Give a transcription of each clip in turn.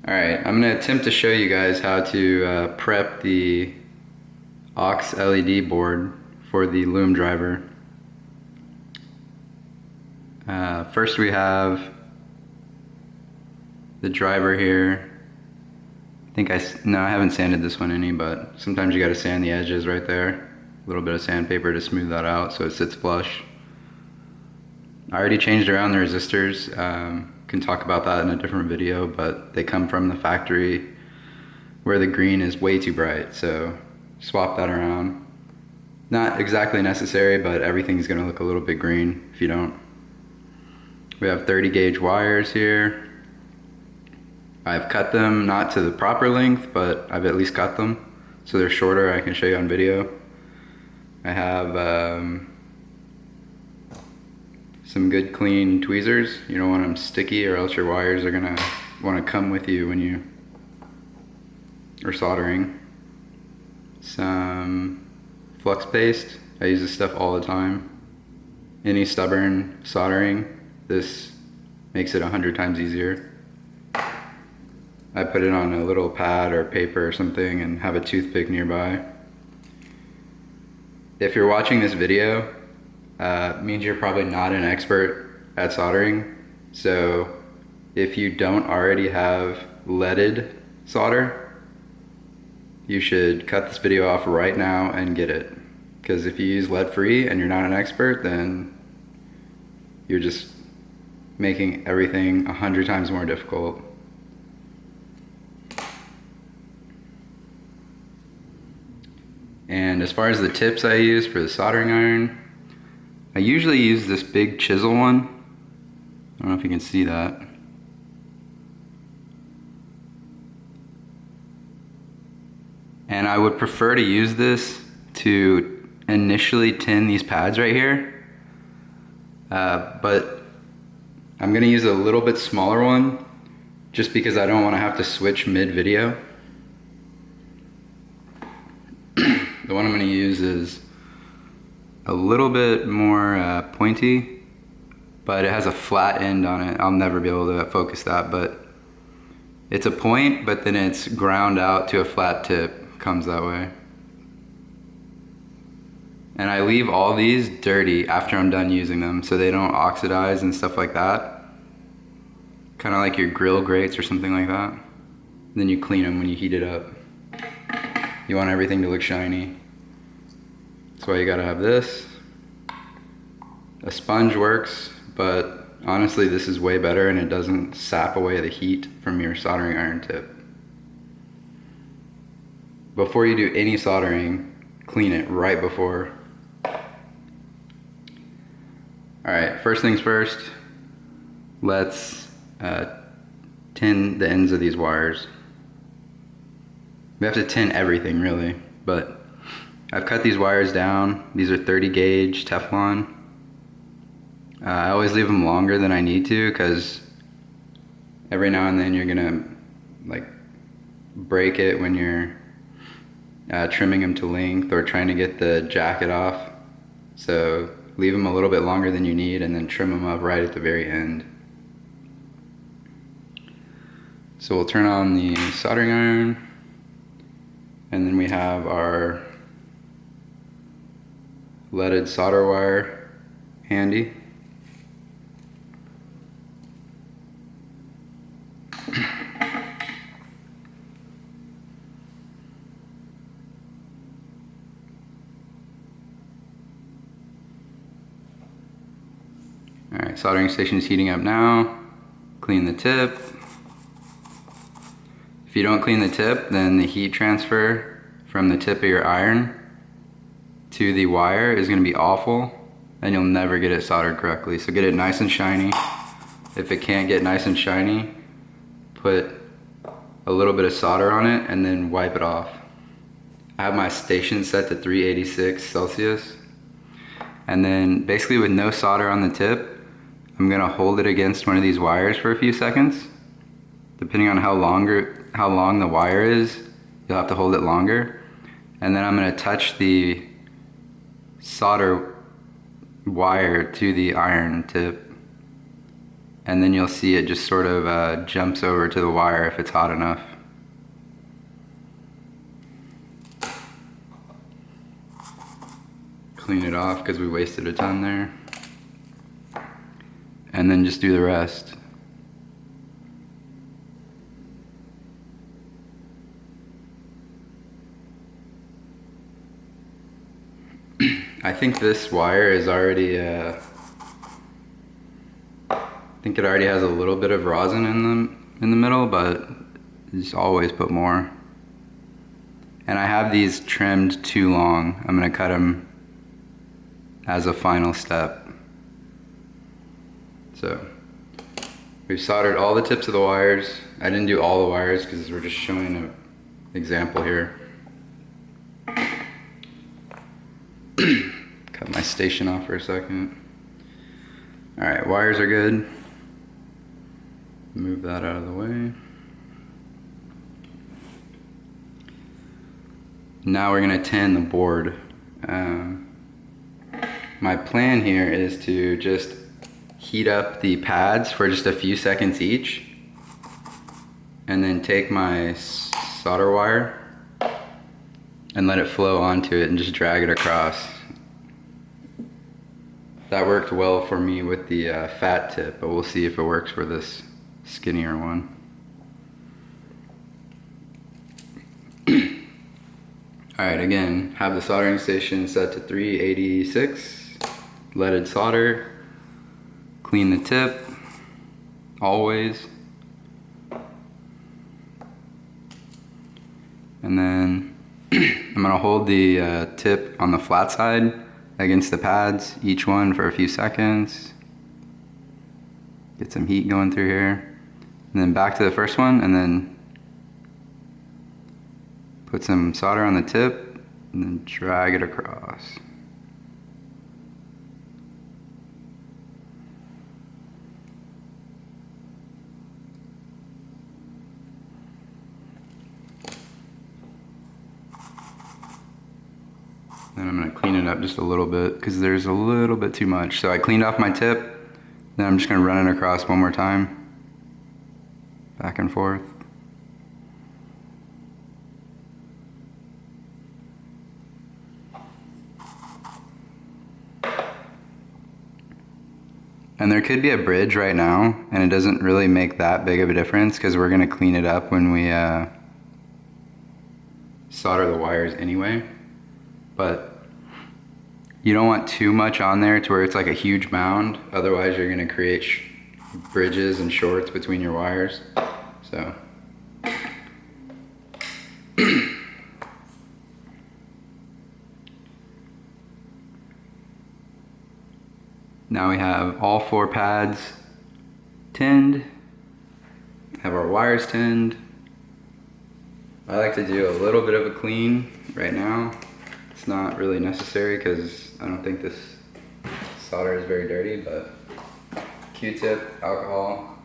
Alright, I'm going to attempt to show you guys how to prep the aux LED board for the lume driver. First we have the driver here. I haven't sanded this one any, but sometimes you got to sand the edges right there. A little bit of sandpaper to smooth that out so it sits flush. I already changed around the resistors. Can talk about that in a different video, but they come from the factory where the green is way too bright, so swap that around. Not exactly necessary, but everything's gonna look a little bit green if you don't. We have 30 gauge wires here. I've cut them not to the proper length, but I've at least cut them so they're shorter. I can show you on video. I have some good clean tweezers. You don't want them sticky or else your wires are gonna want to come with you when you are soldering. Some flux paste. I use this stuff all the time. Any stubborn soldering, this makes it 100 times easier. I put it on a little pad or paper or something and have a toothpick nearby. If you're watching this video, means you're probably not an expert at soldering. So if you don't already have leaded solder, you should cut this video off right now and get it. Because if you use lead free and you're not an expert, then you're just making everything 100 times more difficult. And as far as the tips I use for the soldering iron, I usually use this big chisel one. I don't know if you can see that. And I would prefer to use this to initially tin these pads right here. But I'm gonna use a little bit smaller one just because I don't wanna have to switch mid-video. The one I'm gonna use is a little bit more pointy, but it has a flat end on it. I'll never be able to focus that, but it's a point, but then it's ground out to a flat tip, comes that way. And I leave all these dirty after I'm done using them so they don't oxidize and stuff like that. Kind of like your grill grates or something like that. Then you clean them when you heat it up. You want everything to look shiny. That's why you gotta have this. A sponge works, but honestly this is way better and it doesn't sap away the heat from your soldering iron tip. Before you do any soldering, clean it right before. Alright, first things first, let's tin the ends of these wires. We have to tin everything really, but I've cut these wires down. These are 30 gauge Teflon. I always leave them longer than I need to because every now and then you're gonna like break it when you're trimming them to length or trying to get the jacket off. So leave them a little bit longer than you need and then trim them up right at the very end. So we'll turn on the soldering iron, and then we have our leaded solder wire handy. Alright, soldering station is heating up now. Clean the tip. If you don't clean the tip, then the heat transfer from the tip of your iron to the wire is going to be awful and you'll never get it soldered correctly. So get it nice and shiny. If it can't get nice and shiny, put a little bit of solder on it and then wipe it off. I have my station set to 386 Celsius. And then basically with no solder on the tip, I'm gonna hold it against one of these wires for a few seconds. Depending on how long the wire is, you'll have to hold it longer. And then I'm gonna touch the solder wire to the iron tip. and then you'll see it just sort of jumps over to the wire if it's hot enough. Clean it off because we wasted a ton there. And then just do the rest. I think this wire is already, I think it already has a little bit of rosin in the middle, but just always put more. And I have these trimmed too long. I'm gonna cut them as a final step. So we've soldered all the tips of the wires. I didn't do all the wires because we're just showing an example here. Cut my station off for a second. Alright, wires are good. Move that out of the way. Now we're going to tin the board. My plan here is to just heat up the pads for just a few seconds each, and then take my solder wire and let it flow onto it and just drag it across. That worked well for me with the fat tip, but we'll see if it works for this skinnier one. Alright, again, have the soldering station set to 386, leaded solder, clean the tip, always. And then I'm gonna hold the tip on the flat side against the pads, each one for a few seconds. Get some heat going through here. And then back to the first one, and then put some solder on the tip, and then drag it across. Then I'm going to clean it up just a little bit because there's a little bit too much. So I cleaned off my tip, then I'm just going to run it across one more time, back and forth. And there could be a bridge right now, and it doesn't really make that big of a difference because we're going to clean it up when we solder the wires anyway. But you don't want too much on there to where it's like a huge mound, otherwise you're going to create bridges and shorts between your wires. So now we have all 4 pads tinned, have our wires tinned. I like to do a little bit of a clean right now. It's not really necessary because I don't think this solder is very dirty, but Q-tip, alcohol.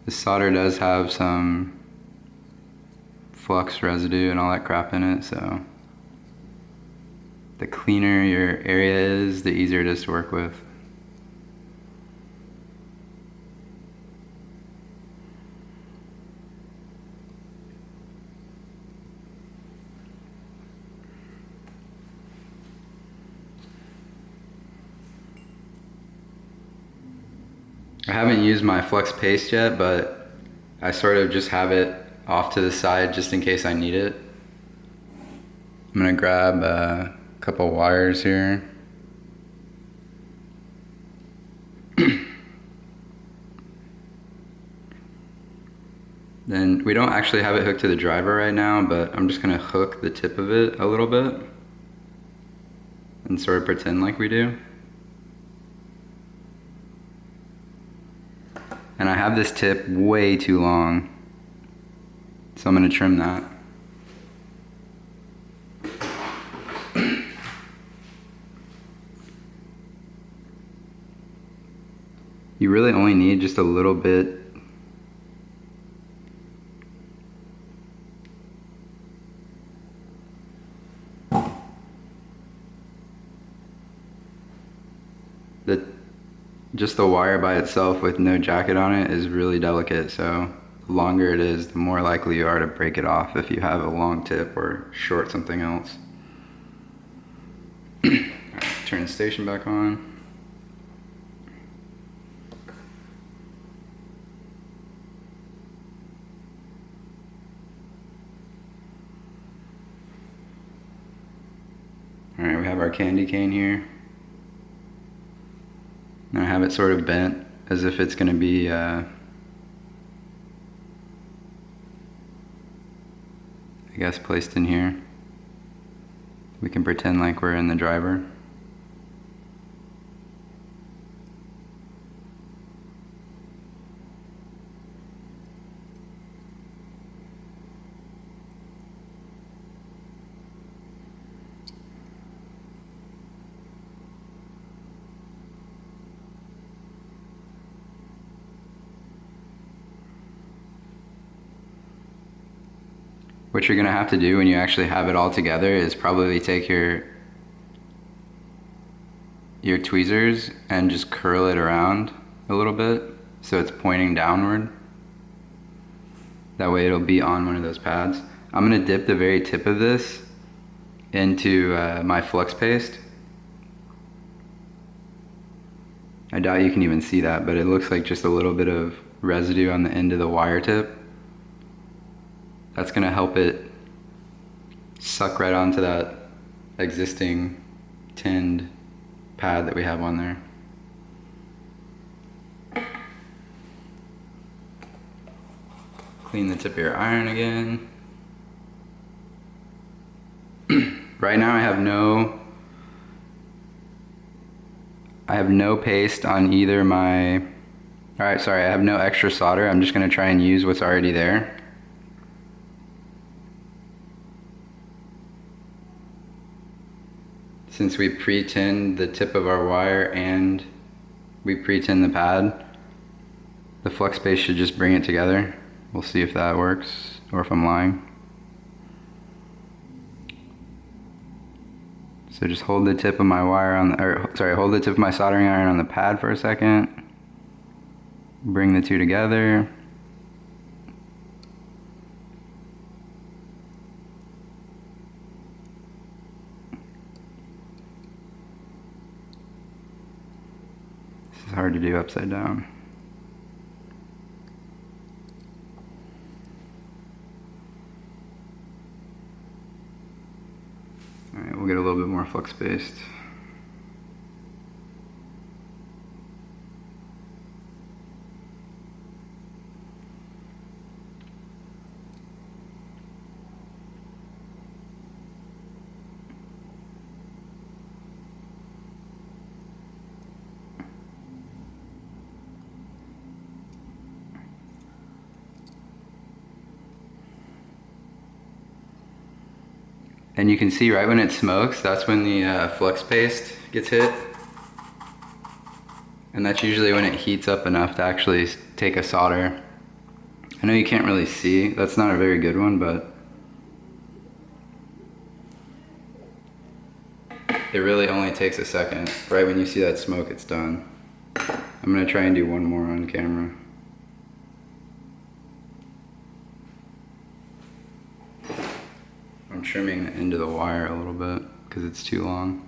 This solder does have some flux residue and all that crap in it, so the cleaner your area is, the easier it is to work with. I haven't used my flux paste yet, but I sort of just have it off to the side just in case I need it. I'm gonna grab a couple wires here. Then we don't actually have it hooked to the driver right now, but I'm just gonna hook the tip of it a little bit and sort of pretend like we do. And I have this tip way too long, so I'm going to trim that. You really only need just a little bit. the just the wire by itself with no jacket on it is really delicate, so the longer it is, the more likely you are to break it off if you have a long tip or short something else. Right, turn the station back on. Alright, we have our candy cane here. And I have it sort of bent as if it's going to be I guess placed in here. We can pretend like we're in the driver. What you're gonna have to do when you actually have it all together is probably take your tweezers and just curl it around a little bit so it's pointing downward. That way it'll be on one of those pads. I'm gonna dip the very tip of this into my flux paste. I doubt you can even see that, but it looks like just a little bit of residue on the end of the wire tip. That's gonna help it suck right onto that existing tinned pad that we have on there. Clean the tip of your iron again. Right now I have no paste on either my, I have no extra solder. I'm just gonna try and use what's already there. Since we pre-tinned the tip of our wire and we pre-tinned the pad, the flux paste should just bring it together. We'll see if that works or if I'm lying. So just hold the tip of my wire on the, hold the tip of my soldering iron on the pad for a second. Bring the two together. This is hard to do upside down. Alright, we'll get a little bit more flux paste. And you can see right when it smokes, that's when the flux paste gets hit. And that's usually when it heats up enough to actually take a solder. I know you can't really see, that's not a very good one, but it really only takes a second. Right when you see that smoke, it's done. I'm gonna try and do one more on camera. I'm trimming the end of the wire a little bit because it's too long.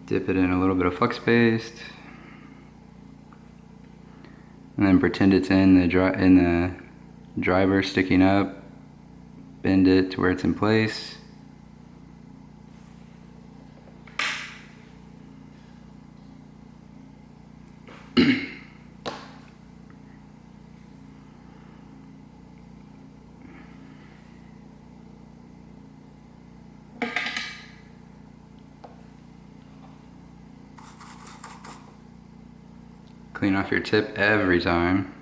Dip it in a little bit of flux paste. And then pretend it's in the driver sticking up. Bend it to where it's in place. Clean off your tip every time.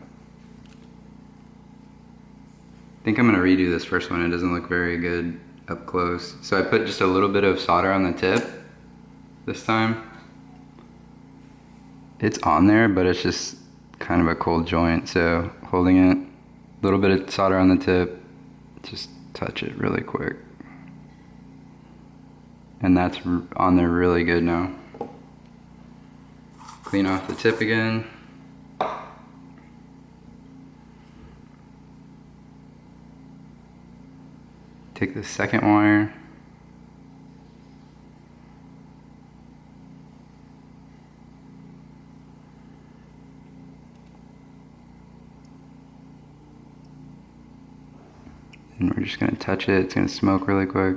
I think I'm gonna redo this first one. It doesn't look very good up close. So I put just a little bit of solder on the tip this time. it's on there, but it's just kind of a cold joint. So holding it, a little bit of solder on the tip, just touch it really quick. And that's on there really good now. Clean off the tip again. Take the second wire. And we're just gonna touch it. It's gonna smoke really quick.